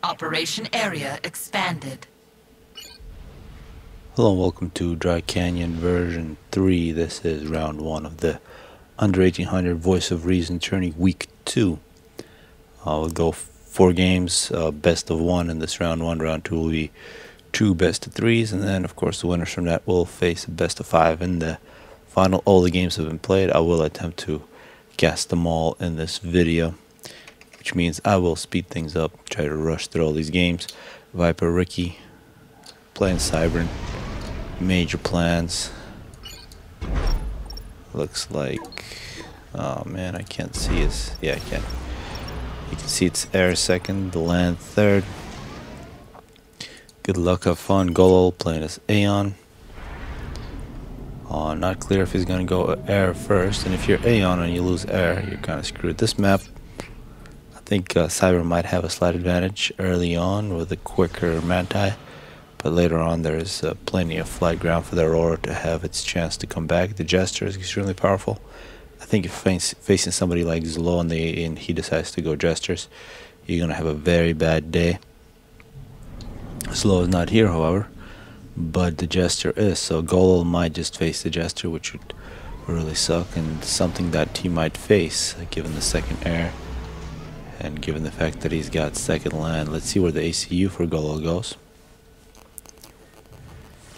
Operation area expanded. Hello and welcome to Dry Canyon version 3. This is round 1 of the under 1800 Voice of Reason tourney week 2. We'll go 4 games, best of 1 in this round 1. Round 2 will be 2 best of 3s, and then of course the winners from that will face a best of 5 in the final. All the games have been played. I will attempt to guess them all in this video, which means I will speed things up, try to rush through all these games. Viper Rooky playing Cybern. Major plans. Looks like, oh man, I can't see his, yeah, I can. You can see it's air second, the land third. Good luck, have fun. Golol playing as Aeon. Not clear if he's gonna go air first, and if you're Aeon and you lose air, you're kind of screwed. This map, I think Cyber might have a slight advantage early on with a quicker Manti. But later on, there is plenty of flight ground for the Aurora to have its chance to come back. The Jester is extremely powerful. I think if facing somebody like Zlo and he decides to go Jesters, you're going to have a very bad day. Zlo is not here, however, but the Jester is. So Golol might just face the Jester, which would really suck, and something that he might face, given the second air and given the fact that he's got second land. Let's see where the ACU for Golol goes.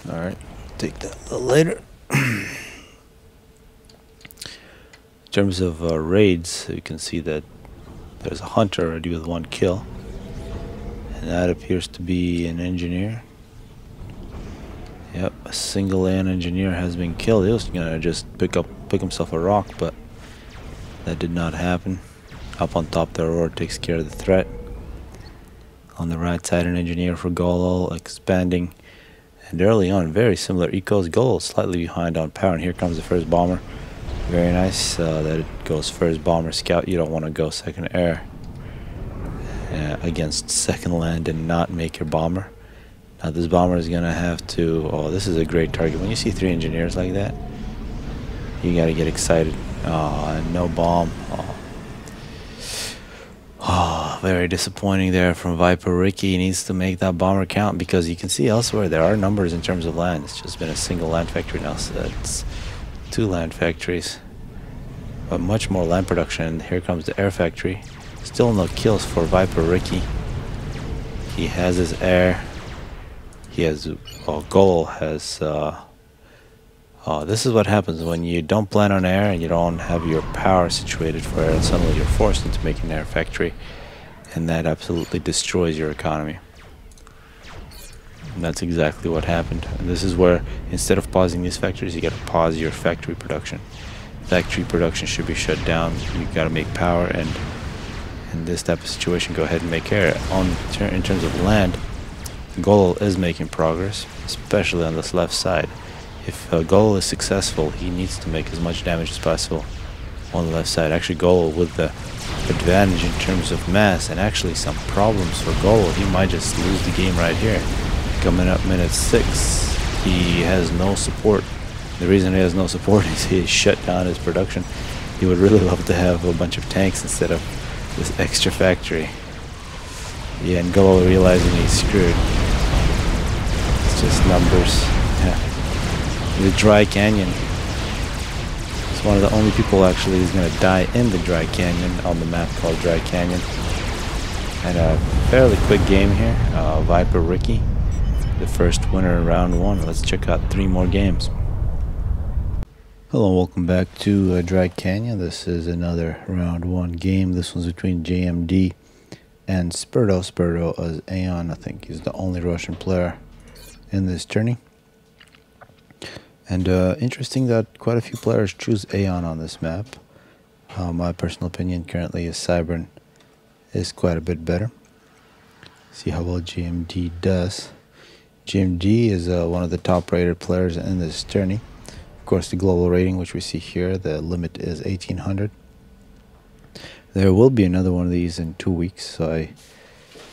Alright, take that a little later. In terms of raids, you can see that there's a hunter already with 1 kill. And that appears to be an engineer. Yep, a single AN engineer has been killed. He was gonna just pick himself a rock, but that did not happen. Up on top, the Aurora takes care of the threat. On the right side, an engineer for Golol expanding. And early on, very similar ecos. Golol slightly behind on power, and here comes the first bomber. Very nice that it goes first bomber scout. You don't want to go second air against second land and not make your bomber. Now this bomber is going to have to... Oh, this is a great target. When you see 3 engineers like that, you got to get excited. Oh, and no bomb. Oh, very disappointing there from Viper Rooky. He needs to make that bomber count, because you can see elsewhere there are numbers in terms of land. It's just been a single land factory now, so it's 2 land factories, but much more land production. And here comes the air factory. Still no kills for Viper Rooky. He has his air. He has, well, Golol has, this is what happens when you don't plan on air and you don't have your power situated for air, and suddenly you're forced into making an air factory, and that absolutely destroys your economy. And that's exactly what happened. And this is where, instead of pausing these factories, you got to pause your factory production. Factory production should be shut down. You got to make power, and in this type of situation, go ahead and make air. In terms of land, Golol is making progress, especially on this left side. If Golol is successful, he needs to make as much damage as possible on the left side. Actually, Golol with the advantage in terms of mass, and actually some problems for Golol. He might just lose the game right here. Coming up minute 6, he has no support. The reason he has no support is he shut down his production. He would really love to have a bunch of tanks instead of this extra factory. Yeah, and Golol realizing he's screwed. It's just numbers. Yeah. The Dry Canyon. It's one of the only people actually who's going to die in the Dry Canyon on the map called Dry Canyon. And a fairly quick game here. Viper Rooky, the first winner in round 1. Let's check out 3 more games. Hello and welcome back to Dry Canyon. This is another round 1 game. This one's between JMD and Spto. Spto as Aeon. I think he's the only Russian player in this tourney. And interesting that quite a few players choose Aeon on this map. My personal opinion currently is Cybern is quite a bit better. See how well GMD does. GMD is one of the top rated players in this tourney. Of course, the global rating, which we see here, the limit is 1800. There will be another one of these in 2 weeks, so I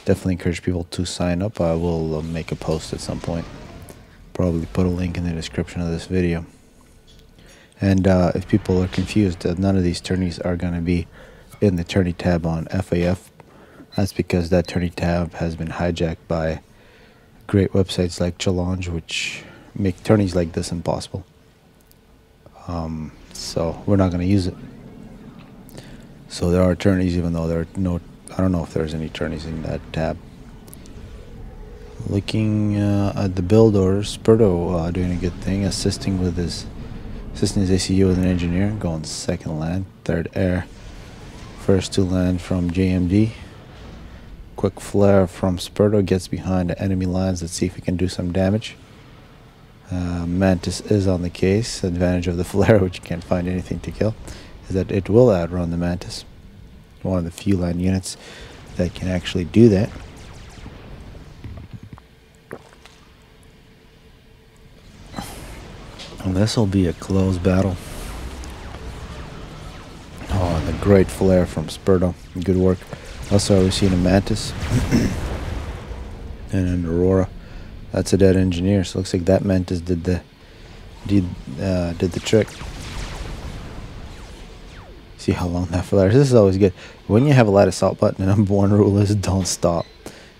definitely encourage people to sign up. I will make a post at some point. Probably put a link in the description of this video. And if people are confused, none of these tourneys are going to be in the tourney tab on FAF. That's because that turning tab has been hijacked by great websites like Challenge, which make tourneys like this impossible. So we're not going to use it. So there are tourneys, even though there are no, I don't know if there's any tourneys in that tab. Looking at the build order, Spto doing a good thing, assisting his ACU with an engineer, going second land, third air, first to land from JMD. Quick flare from Spto gets behind the enemy lines. Let's see if he can do some damage. Mantis is on the case. Advantage of the flare, which you can't find anything to kill, is that it will outrun the Mantis. One of the few land units that can actually do that. And this will be a close battle. Oh, and the great flare from Spto. Good work. Also, we've seen a Mantis and an Aurora. That's a dead engineer. So looks like that Mantis did the trick. See how long that flare is. This is always good. When you have a light assault button, the #1 rule is don't stop.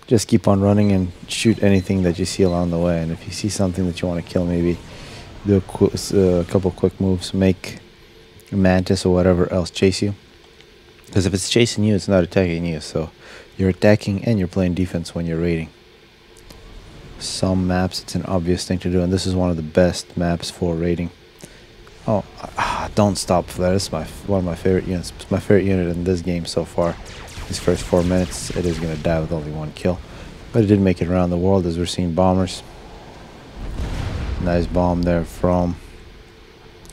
Just keep on running and shoot anything that you see along the way. And if you see something that you want to kill, maybe do a couple quick moves. Make a Mantis or whatever else chase you. Because if it's chasing you, it's not attacking you. So you're attacking and you're playing defense when you're raiding. Some maps, it's an obvious thing to do, and this is one of the best maps for raiding. Oh, don't stop flare. This is one of my favorite units. It's my favorite unit in this game so far. These first 4 minutes, it is going to die with only 1 kill. But it did make it around the world, as we're seeing bombers. Nice bomb there from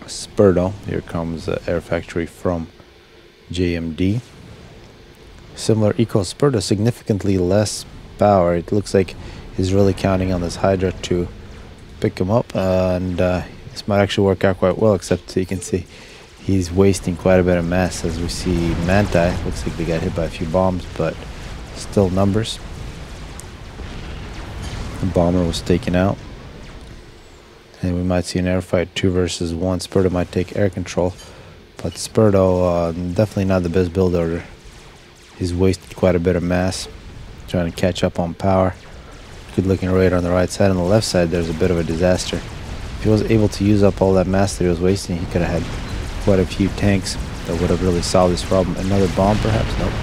Spto. Here comes the air factory from JMD. Similar eco Spto, significantly less power. It looks like he's really counting on this Hydra to pick him up, and this might actually work out quite well, except you can see he's wasting quite a bit of mass. As we see Manti, looks like they got hit by a few bombs, but still numbers. The bomber was taken out, and we might see an air fight 2 versus 1. Spto might take air control, but Spto definitely not the best build order. He's wasted quite a bit of mass trying to catch up on power. Good looking raid on the right side. On the left side, there's a bit of a disaster. If he was able to use up all that mass that he was wasting, he could have had quite a few tanks that would have really solved this problem. Another bomb, perhaps? Nope.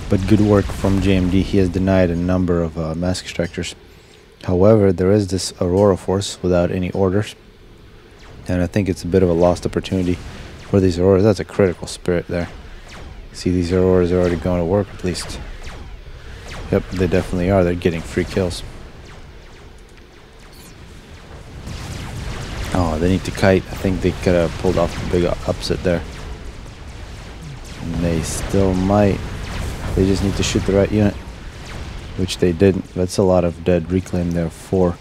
But good work from JMD. He has denied a number of mass extractors. However, there is this Aurora force without any orders, and I think it's a bit of a lost opportunity for these Auroras. That's a critical spirit there. See, these Auroras are already going to work, at least. Yep, they definitely are. They're getting free kills. Oh, they need to kite. I think they could have pulled off a big upset there. And they still might. They just need to shoot the right unit, which they didn't. That's a lot of dead reclaim there for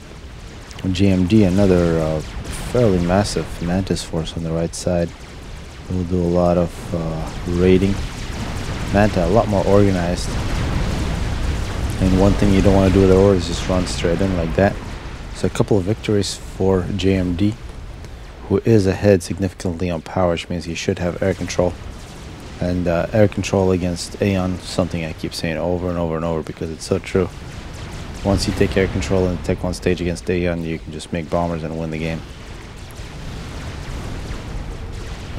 GMD. Another fairly massive Mantis force on the right side. We'll do a lot of raiding. Manta, a lot more organized. And one thing you don't want to do with the Aurora is just run straight in like that. So a couple of victories for JMD, who is ahead significantly on power, which means he should have air control. And air control against Aeon, something I keep saying over and over and over because it's so true. Once you take air control in the Tech 1 stage against Aeon, you can just make bombers and win the game.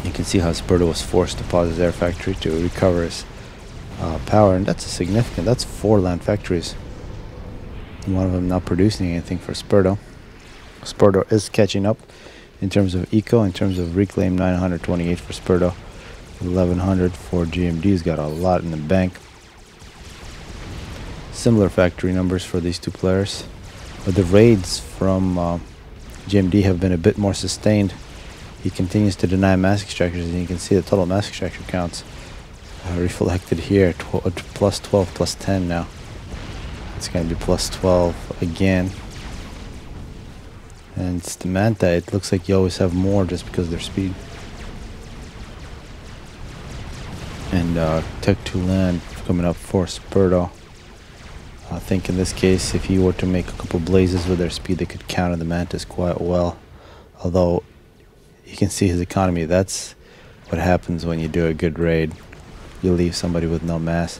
You can see how Spto was forced to pause his air factory to recover his power, and that's a significant. That's 4 land factories. And one of them not producing anything for Spto. Spto is catching up in terms of eco, in terms of reclaim. 928 for Spto, 1100 for GMD. He's got a lot in the bank. Similar factory numbers for these 2 players, but the raids from GMD have been a bit more sustained. He continues to deny mass extractors, and you can see the total mass extractor counts reflected here. Plus 12, plus 10 now. It's going to be plus 12 again. And it's the Manta. It looks like you always have more just because of their speed. And Tech 2 land coming up for Spto. I think in this case, if you were to make a couple blazes with their speed, they could counter the Mantis quite well. Although you can see his economy. That's what happens when you do a good raid. You leave somebody with no mass.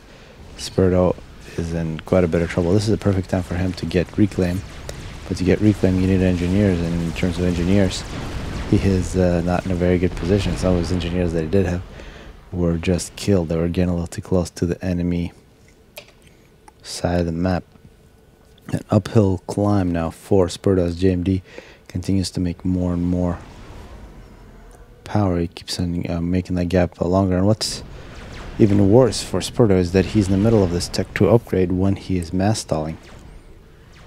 Spto is in quite a bit of trouble. This is a perfect time for him to get reclaim. But to get reclaim, you need engineers, and in terms of engineers, he is not in a very good position. Some of his engineers that he did have were just killed. They were getting a little too close to the enemy side of the map. An uphill climb now for Spto as JMD continues to make more and more power. He keeps making that gap longer. And what's even worse for Spto is that he's in the middle of this Tech 2 upgrade when he is mass stalling.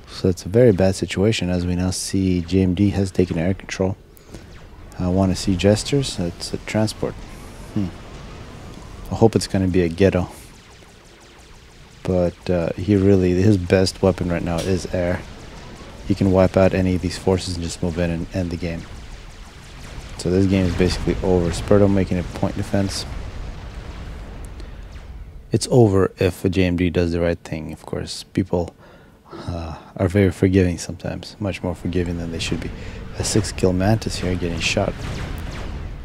So it's a very bad situation, as we now see JMD has taken air control. I want to see gestures. It's a transport. I hope it's going to be a ghetto. But his best weapon right now is air. He can wipe out any of these forces and just move in and end the game. So this game is basically over. Spto making a point defense. It's over if a JMD does the right thing. Of course, people are very forgiving sometimes, much more forgiving than they should be. A 6-kill Mantis here getting shot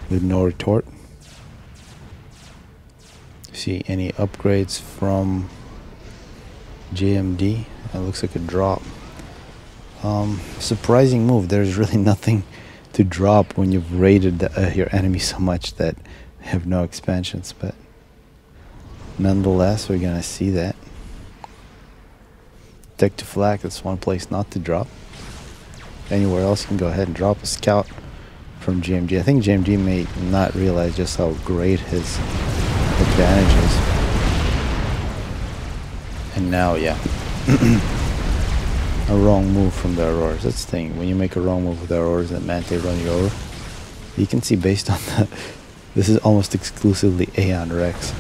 with no retort. See any upgrades from JMD? That looks like a drop. Surprising move. There's really nothing to drop when you've raided your enemy so much that they have no expansions, but nonetheless, we're gonna see that. Tech to flak, that's one place not to drop. Anywhere else you can go ahead and drop a scout from JMD. I think JMD may not realize just how great his advantage is. And now, yeah. A wrong move from the Auroras. That's the thing. When you make a wrong move with the Auroras and Mante run you over, you can see based on the... This is almost exclusively Aeon Rex.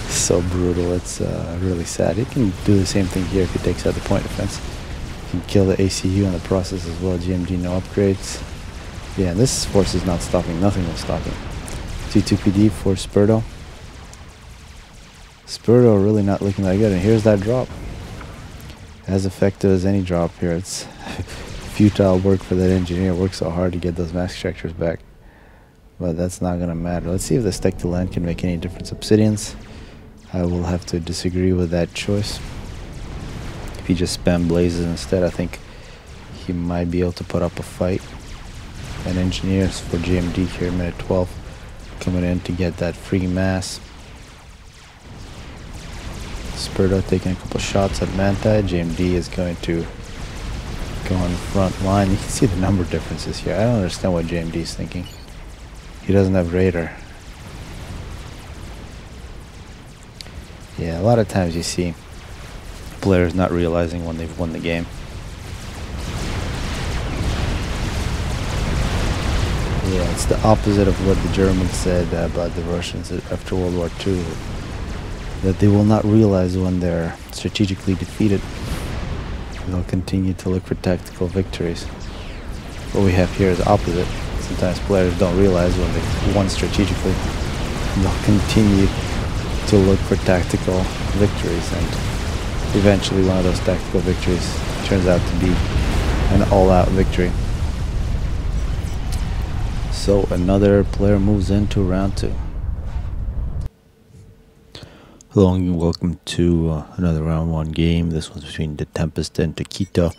So brutal. It's really sad. He can do the same thing here if he takes out the point defense. He can kill the ACU in the process as well. GMG no upgrades. Yeah, and this force is not stopping. Nothing will stop him. T2PD for Spto. Spto really not looking that good. And here's that drop. As effective as any drop here. It's futile work for that engineer. Worked so hard to get those mass extractors back. But that's not going to matter. Let's see if the Stack to Land can make any difference. Obsidians. I will have to disagree with that choice. If he just spam blazes instead, I think he might be able to put up a fight. And engineers for GMD here, minute 12, coming in to get that free mass. Spto taking a couple shots at Manta. GMD is going to go on the front line. You can see the number differences here. I don't understand what JMD is thinking. He doesn't have radar. Yeah, a lot of times you see players not realizing when they've won the game. Yeah, it's the opposite of what the Germans said about the Russians after World War II. That they will not realize when they're strategically defeated. They'll continue to look for tactical victories. What we have here is opposite. Sometimes players don't realize when they've won strategically. They'll continue to look for tactical victories, and eventually one of those tactical victories turns out to be an all-out victory. So another player moves into round 2. Hello and welcome to another round 1 game. This one's between the Tempest and Taquito.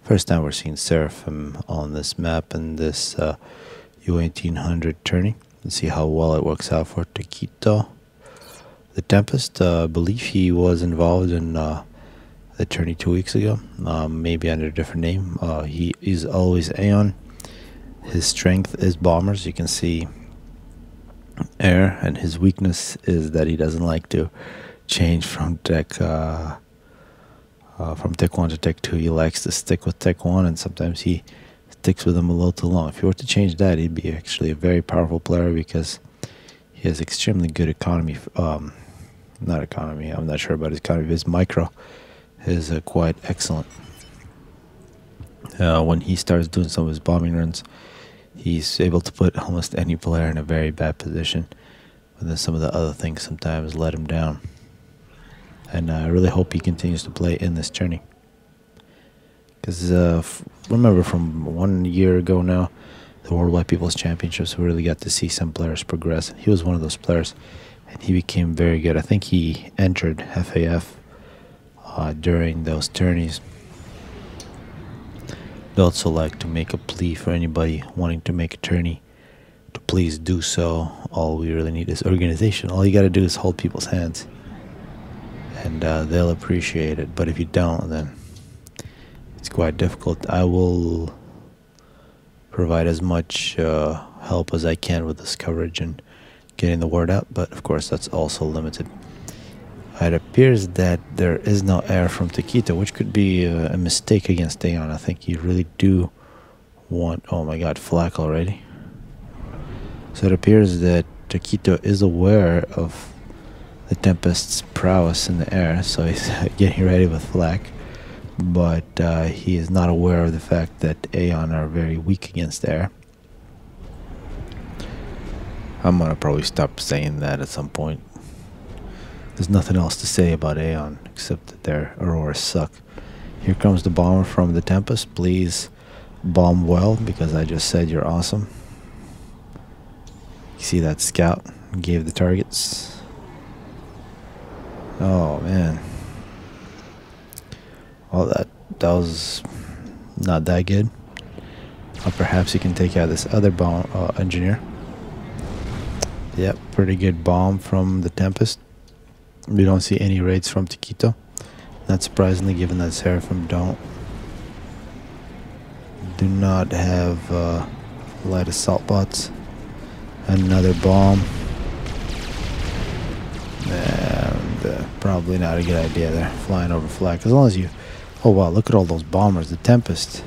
First time we're seeing Seraphim on this map and this U1800 tourney. Let's see how well it works out for Taquito. The Tempest, I believe he was involved in the tourney 2 weeks ago, maybe under a different name. He is always Aeon. His strength is bombers. You can see air, and his weakness is that he doesn't like to change from Tech 1 to Tech 2. He likes to stick with Tech 1, and sometimes he sticks with them a little too long. If you were to change that, he'd be actually a very powerful player because he has extremely good economy. Not economy, I'm not sure about his economy, but his micro is quite excellent. When he starts doing some of his bombing runs, he's able to put almost any player in a very bad position. But then some of the other things sometimes let him down. And I really hope he continues to play in this tourney. Because remember from 1 year ago now, the Worldwide People's Championships, we really got to see some players progress. He was one of those players, and he became very good. I think he entered FAF during those tourneys. I'd also like to make a plea for anybody wanting to make a tourney to please do so. All we really need is organization. All you got to do is hold people's hands, and they'll appreciate it. But if you don't, then it's quite difficult. I will provide as much help as I can with this coverage and getting the word out, but of course that's also limited. It appears that there is no air from Taquito, which could be a mistake against Aeon. I think you really do want... Oh my god, flak already. So it appears that Taquito is aware of the Tempest's prowess in the air, so he's getting ready with flak. But he is not aware of the fact that Aeon are very weak against air. I'm gonna probably stop saying that at some point. There's nothing else to say about Aeon except that their Auroras suck. Here comes the bomber from the Tempest. Please bomb well, because I just said you're awesome. You see that scout gave the targets. Oh man. Well, that was not that good. Perhaps you can take out this other bomb engineer. Yep, pretty good bomb from the Tempest. We don't see any raids from Taquito. Not surprisingly, given that Seraphim do not have light assault bots. Another bomb. And probably not a good idea there. Flying over flag. As long as you... Oh wow, look at all those bombers. The Tempest.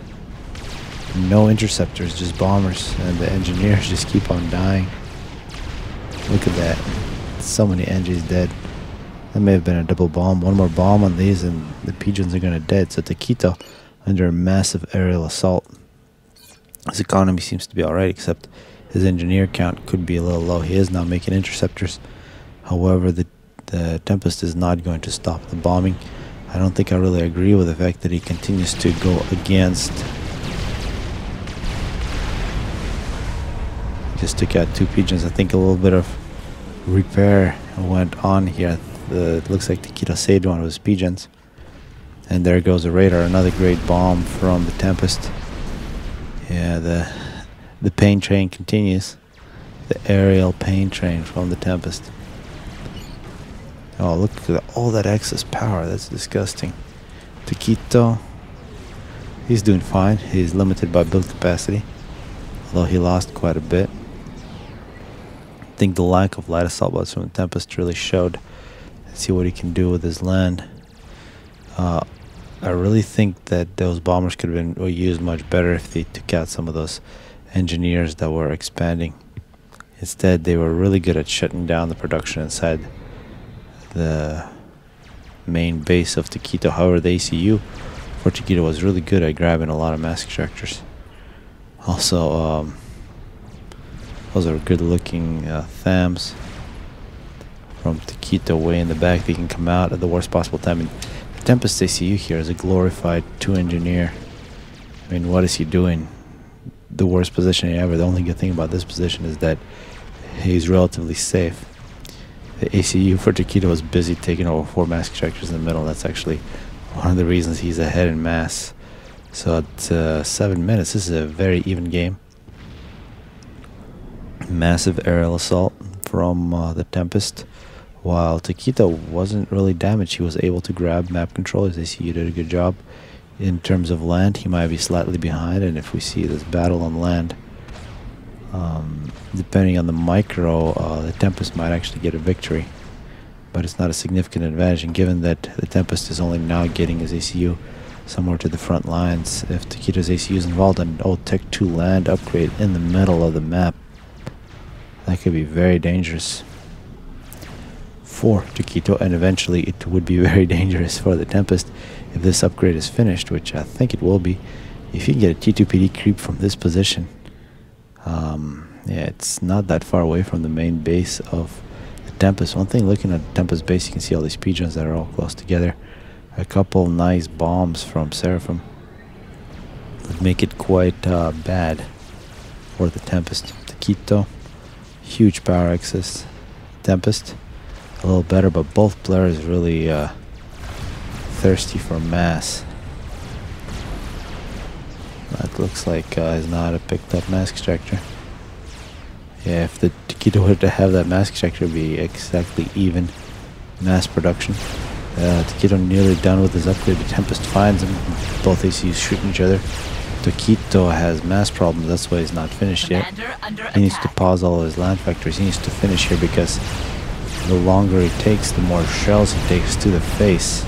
No interceptors, just bombers. And the engineers just keep on dying. Look at that. So many engineers dead. That may have been a double bomb. One more bomb on these and the pigeons are gonna dead. So Taquito under a massive aerial assault. His economy seems to be alright, except his engineer count could be a little low. He is now making interceptors. However, the Tempest is not going to stop the bombing. I don't think I really agree with the fact that he continues to go against. Just took out two pigeons. I think a little bit of repair went on here. It looks like Taquito saved one of his pigeons. And there goes the radar. Another great bomb from the Tempest. Yeah, the pain train continues. The aerial pain train from the Tempest. Oh, look at all that excess power. That's disgusting. Taquito, he's doing fine. He's limited by build capacity, although he lost quite a bit. I think the lack of light assault bots from the Tempest really showed. Let's see what he can do with his land. I really think that those bombers could have been used much better if they took out some of those engineers that were expanding. Instead, they were really good at shutting down the production inside the main base of Taquito. However, the ACU for Taquito was really good at grabbing a lot of mass extractors. Also, those are good looking THAMs from Taquito way in the back. They can come out at the worst possible time. And the Tempest ACU here is a glorified 2-engineer. I mean, what is he doing? The worst positioning ever. The only good thing about this position is that he's relatively safe. The ACU for Taquito was busy taking over 4 mass extractors in the middle. That's actually one of the reasons he's ahead in mass. So at 7 minutes, this is a very even game. Massive aerial assault from the Tempest. While Taquito wasn't really damaged, he was able to grab map control. His ACU did a good job. In terms of land, he might be slightly behind, and if we see this battle on land, depending on the micro, the Tempest might actually get a victory, but it's not a significant advantage. And given that the Tempest is only now getting his ACU somewhere to the front lines, if Taquito's ACU is involved in an old Tech 2 land upgrade in the middle of the map, that could be very dangerous for Taquito, and eventually it would be very dangerous for the Tempest if this upgrade is finished, which I think it will be. If you can get a T2PD creep from this position, yeah, it's not that far away from the main base of the Tempest. One thing, looking at the Tempest base, you can see all these pigeons that are all close together. A couple nice bombs from Seraphim would make it quite bad for the Tempest. Taquito, huge power excess. Tempest, a little better, but both players really thirsty for mass. That looks like he's not a picked up mass extractor. Yeah, if the Taquito were to have that mass extractor, it would be exactly even mass production. Taquito nearly done with his upgrade. The Tempest finds him. Both ACUs shooting each other. Taquito has mass problems. That's why he's not finished yet. He needs to pause all of his land factories. He needs to finish here because the longer he takes, the more shells he takes to the face.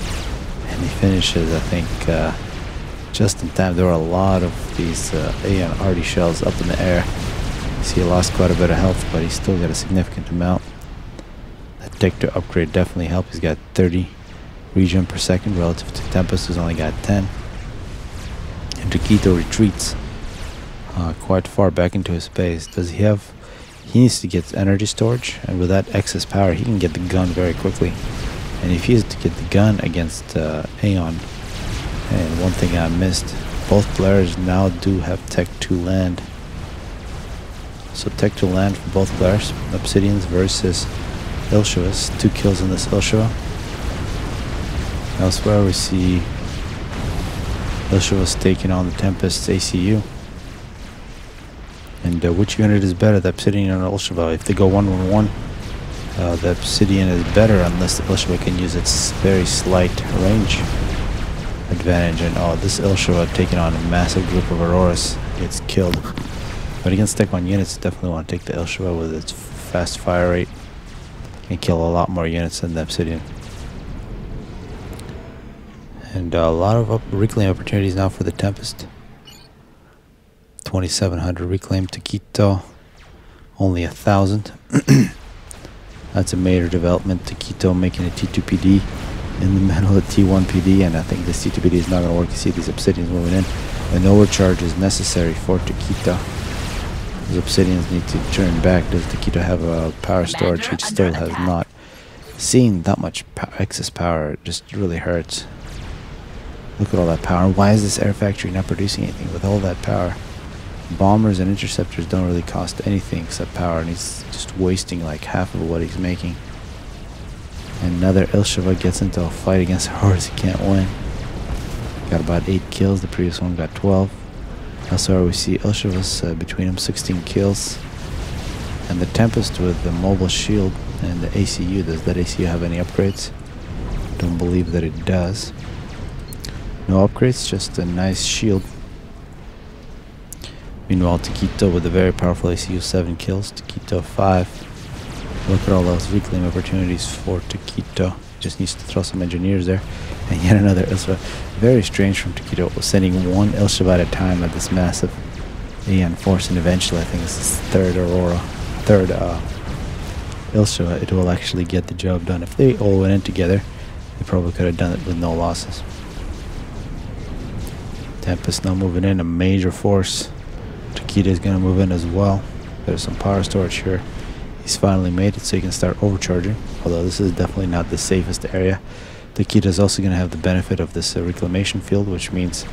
And he finishes, I think, just in time. There were a lot of these A and RD shells up in the air. See, he lost quite a bit of health, but he still got a significant amount. That tech to upgrade definitely helped. He's got 30 regen per second relative to Tempest, who's only got 10. And Taquito retreats quite far back into his base. Does he have... He needs to get energy storage, and with that excess power, he can get the gun very quickly. And if he is to get the gun against Aeon, and one thing I missed, both players now do have Tech 2 land. So Tech 2 land for both players. Obsidians versus Ilshivas. 2 kills in this Ilshiva. Elsewhere we see Ilshivas taking on the Tempest's ACU. And which unit is better, the Obsidian or Ilshiva? If they go 1-1-1, the Obsidian is better unless the Ilshiva can use its very slight range advantage. And oh, this Ilshiva taking on a massive group of Auroras gets killed. But against Tech 1 units, definitely want to take the Ilshiva with its fast fire rate. Can kill a lot more units than the Obsidian. And a lot of reclaim opportunities now for the Tempest. 2,700 reclaim. Taquito, only 1,000. That's a major development. Taquito making a T2PD in the middle of T1 PD, and I think this T2PD is not going to work. You see these Obsidians moving in. An overcharge is necessary for Taquito. Those Obsidians need to turn back. Does Taquito have a power storage? He still has not. Seeing that much excess power just really hurts. Look at all that power. Why is this air factory not producing anything with all that power? Bombers and interceptors don't really cost anything except power, and he's just wasting like half of what he's making. Another Ilshiva gets into a fight against Horus. He can't win. Got about 8 kills. The previous one got 12. Elsewhere we see Ilshivas between them 16 kills. And the Tempest with the mobile shield and the ACU. Does that ACU have any upgrades? Don't believe that it does. No upgrades, just a nice shield. Meanwhile, Taquito with a very powerful ACU, 7 kills. Taquito 5. Look at all those reclaim opportunities for Taquito. Just needs to throw some engineers there. And yet another Ilshiva. Very strange from Taquito, sending one Ilshiva at a time at this massive AN force, and eventually I think it's his third Ilshiva. It will actually get the job done. If they all went in together, they probably could have done it with no losses. Tempest now moving in, a major force. Taquito is going to move in as well. There's some power storage here. He's finally made it so he can start overcharging, although this is definitely not the safest area. Taquito is also going to have the benefit of this reclamation field, which means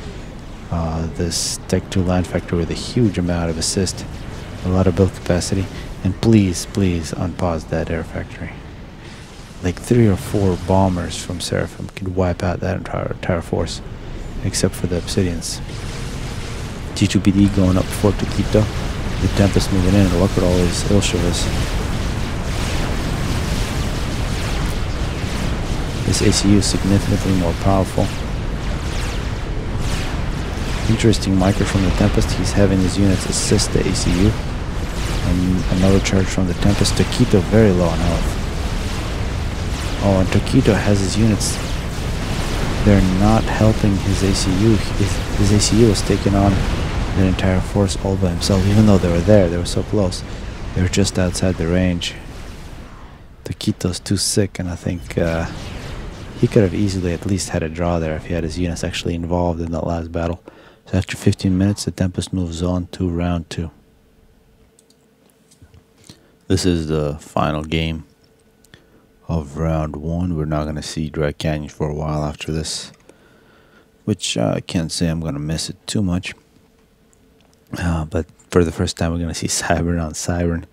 this Tech 2 land factory with a huge amount of assist, a lot of build capacity. And please, please unpause that air factory. Like 3 or 4 bombers from Seraphim could wipe out that entire force, except for the Obsidians. T2PD going up for Taquito. The Tempest moving in, and look at all these Ilshivas. This ACU is significantly more powerful. Interesting micro from the Tempest. He's having his units assist the ACU. And another charge from the Tempest. Taquito very low on health. Oh, and Taquito has his units. They're not helping his ACU. His ACU is taking on that entire force all by himself. Even though they were there, they were so close. They were just outside the range. Taquito's too sick, and I think he could have easily at least had a draw there if he had his units actually involved in that last battle. So after 15 minutes, the Tempest moves on to round 2. This is the final game of round 1. We're not going to see Dry Canyon for a while after this, which I can't say I'm going to miss it too much. But For the first time, we're going to see Cybern on Cybern. In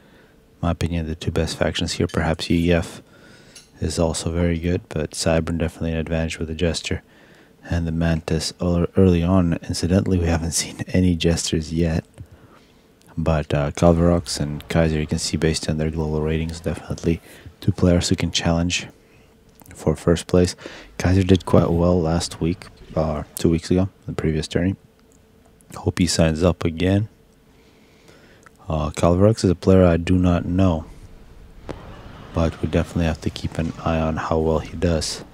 my opinion, the two best factions here. Perhaps UEF is also very good, but Cybern definitely an advantage with the Jester. And the Mantis early on, incidentally, we haven't seen any Jesters yet. But Calox and Kaiser, you can see based on their global ratings, definitely two players who can challenge for first place. Kaiser did quite well last week, 2 weeks ago, the previous tourney. Hope he signs up again. Calox is a player I do not know, but we definitely have to keep an eye on how well he does.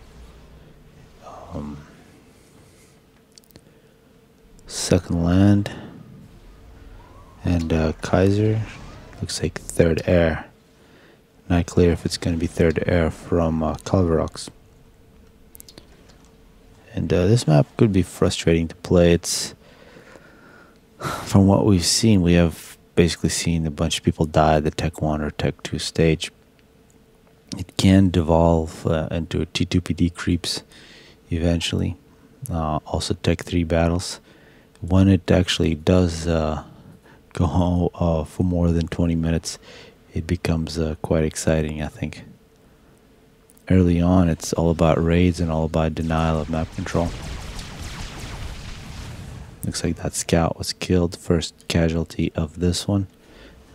Second land, and Kaiser looks like third air. Not clear if it's going to be third air from Calox. And this map could be frustrating to play. It's, from what we've seen, we have basically seen a bunch of people die at the Tech 1 or Tech 2 stage. It can devolve into a T2PD creeps eventually. Also Tech 3 battles. When it actually does go for more than 20 minutes, it becomes quite exciting, I think. Early on, it's all about raids and all about denial of map control. Looks like that scout was killed, first casualty of this one.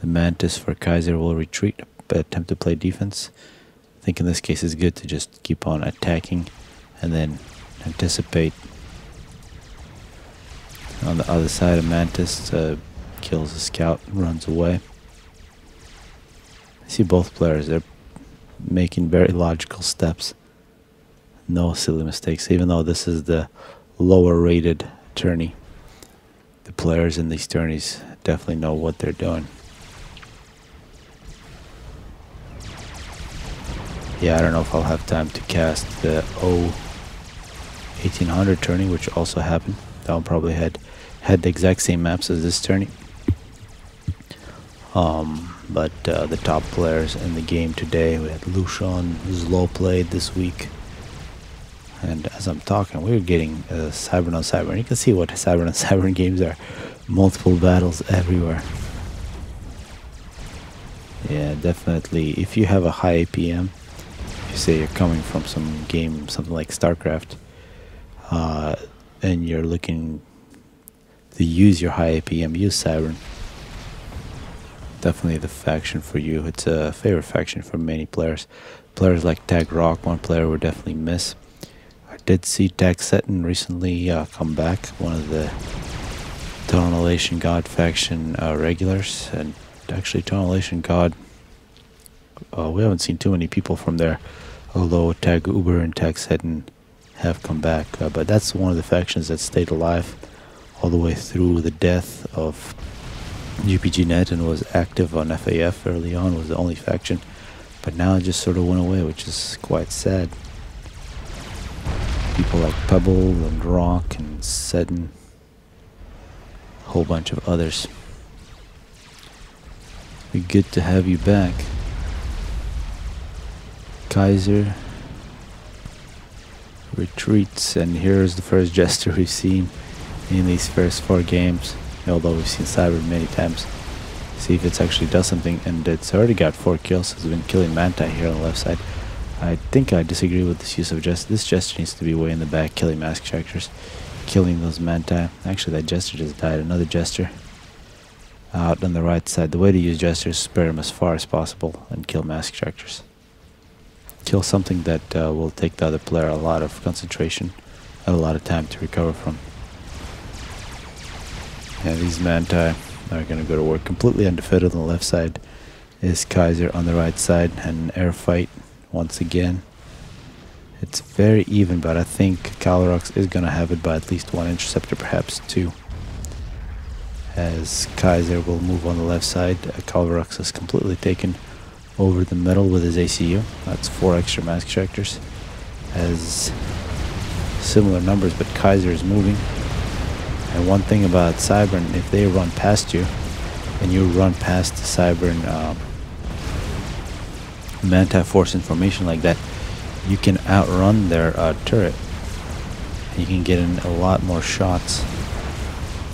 The Mantis for Kaiser will retreat, but attempt to play defense. I think in this case it's good to just keep on attacking and then anticipate. On the other side, a Mantis kills the scout, runs away. I see both players, they're making very logical steps. No silly mistakes, even though this is the lower rated tourney. The players in these tourneys definitely know what they're doing. Yeah, I don't know if I'll have time to cast the U1800 tourney, which also happened. That one probably had the exact same maps as this tourney. But the top players in the game today, we had Lucian, Zlo played this week. And as I'm talking, we're getting Cybern on Cybern. You can see what Cybern on Cybern games are. Multiple battles everywhere. Yeah, definitely. If you have a high APM, if you say you're coming from some game, something like StarCraft, and you're looking to use your high APM, use Cybern. Definitely the faction for you. It's a favorite faction for many players. Players like Tag Rock, one player would definitely miss. I did see Tag Seton recently come back, one of the Tonalation God faction regulars. And actually Tonalation God, we haven't seen too many people from there, although Tag Uber and Tag Seton have come back. But that's one of the factions that stayed alive all the way through the death of UPGNet and was active on FAF early on, was the only faction, but now it just sort of went away, which is quite sad. People like Pebble and Rock and Seton, a whole bunch of others. Be good to have you back. Kaiser retreats, and here's the first Jester we've seen in these first 4 games. Although we've seen Cyber many times. See if it actually does something, and it's already got 4 kills. It's been killing Manta here on the left side. I think I disagree with this use of Jester. This Jester needs to be way in the back, killing Mask Extractors, killing those Manta. Actually, that Jester just died. Another Jester out on the right side. The way to use Jester is spare him as far as possible and kill Mask Extractors. Kill something that will take the other player a lot of concentration and a lot of time to recover from. And these Manta are going to go to work. Completely undefeated on the left side is Kaiser on the right side, and an air fight once again. It's very even, but I think Calox is going to have it by at least 1 interceptor, perhaps 2. As Kaiser will move on the left side, Calox has completely taken over the middle with his ACU. That's 4 extra Mask Extractors. Has similar numbers, but Kaiser is moving. And one thing about Cybern, if they run past you, and you run past the Cybern Manta force information like that, you can outrun their turret. You can get in a lot more shots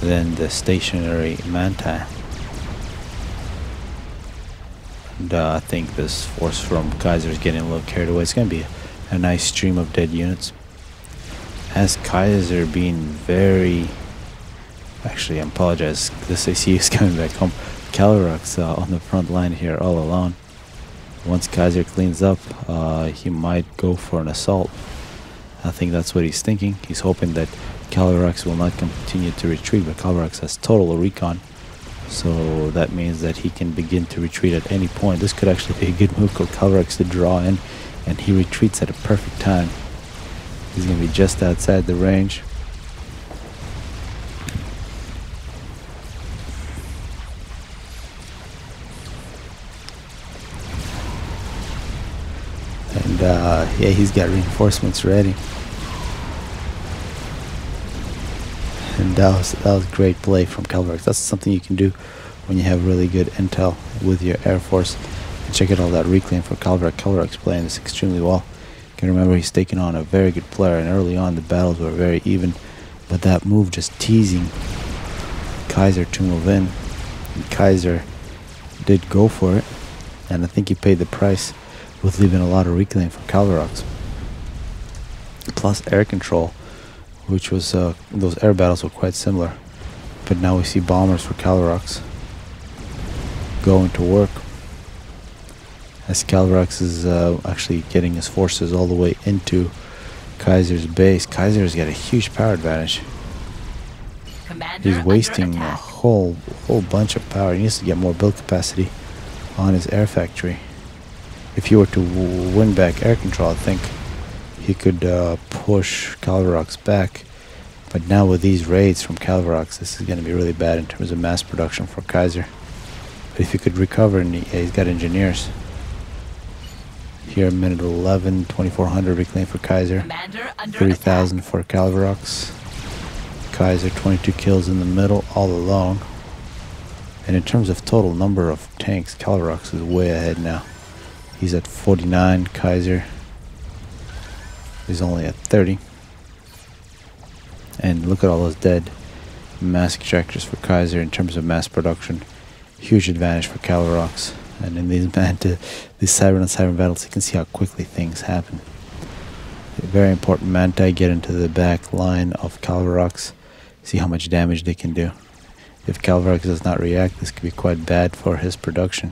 than the stationary Manta. And I think this force from Kaiser is getting a little carried away. It's going to be a nice stream of dead units. As Kaiser being very... Actually, I apologize. This AC is coming back home. Calox on the front line here all alone. Once Kaiser cleans up, he might go for an assault. I think that's what he's thinking. He's hoping that Calox will not continue to retreat, but Calox has total recon. So that means that he can begin to retreat at any point. This could actually be a good move for Calox to draw in, and he retreats at a perfect time. He's going to be just outside the range. And yeah, he's got reinforcements ready. And that was great play from Calox. That's something you can do when you have really good intel with your Air Force. And check out all that reclaim for Calox. Calox playing this extremely well. You can remember he's taking on a very good player, and early on the battles were very even. But that move just teasing Kaiser to move in. And Kaiser did go for it, and I think he paid the price with leaving a lot of reclaim for Calox. Plus air control, which was those air battles were quite similar, but now we see bombers for Calox going to work as Calox is actually getting his forces all the way into Kaiser's base. Kaiser's got a huge power advantage. Commander He's wasting under a attack. whole bunch of power. He needs to get more build capacity on his air factory. If he were to win back air control, I think he could push Calox back. But now with these raids from Calox, this is going to be really bad in terms of mass production for Kaiser. But if he could recover, and he's got engineers. Here, minute 11, 2400 reclaim for Kaiser. Commander under 30,000 attack. for Calox. Kaiser 22 kills in the middle, all alone. And in terms of total number of tanks, Calox is way ahead now. He's at 49. Kaiser is only at 30. And look at all those dead mass extractors for Kaiser in terms of mass production. Huge advantage for Calox. And in these cyber on cyber battles, you can see how quickly things happen. Very important Manti get into the back line of Calox. See how much damage they can do. If Calox does not react, this could be quite bad for his production.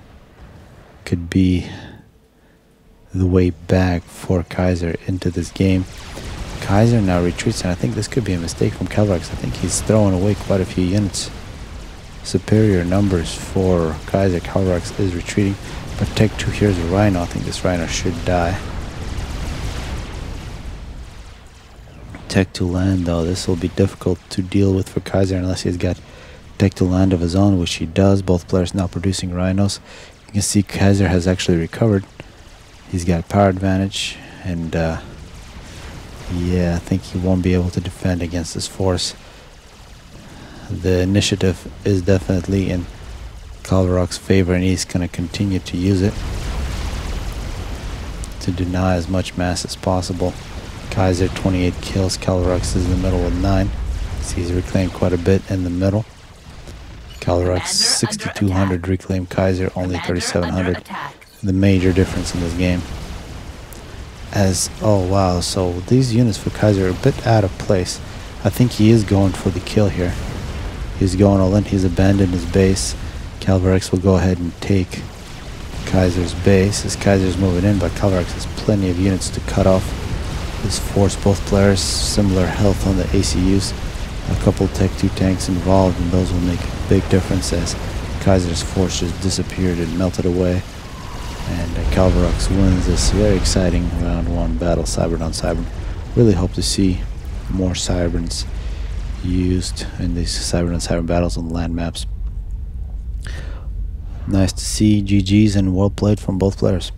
Could be the way back for Kaiser into this game. Kaiser now retreats, and I think this could be a mistake from Calox. I think he's throwing away quite a few units. Superior numbers for Kaiser. Calox is retreating, but Tech 2 here's a Rhino. I think this Rhino should die. Tech 2 land though, this will be difficult to deal with for Kaiser unless he's got Tech 2 land of his own, which he does. Both players now producing Rhinos. You can see Kaiser has actually recovered. He's got power advantage, and yeah, I think he won't be able to defend against this force. The initiative is definitely in Calox's favor, and he's going to continue to use it to deny as much mass as possible. Kaiser 28 kills, Calox is in the middle with 9. See, he's reclaimed quite a bit in the middle. Calox 6,200 reclaimed, Kaiser only 3,700. The major difference in this game. Oh wow, so these units for Kaiser are a bit out of place. I think he is going for the kill here. He's going all in. He's abandoned his base. Calox will go ahead and take Kaiser's base as Kaiser's moving in, but Calox has plenty of units to cut off his force. Both players similar health on the ACUs. A couple Tech 2 tanks involved, and those will make a big difference as Kaiser's force just disappeared and melted away. And Calox wins this very exciting round 1 battle, Cyber on Cyber. Really hope to see more Cyberns used in these Cyber on Cyber battles on land maps. Nice to see. GG's and well played from both players.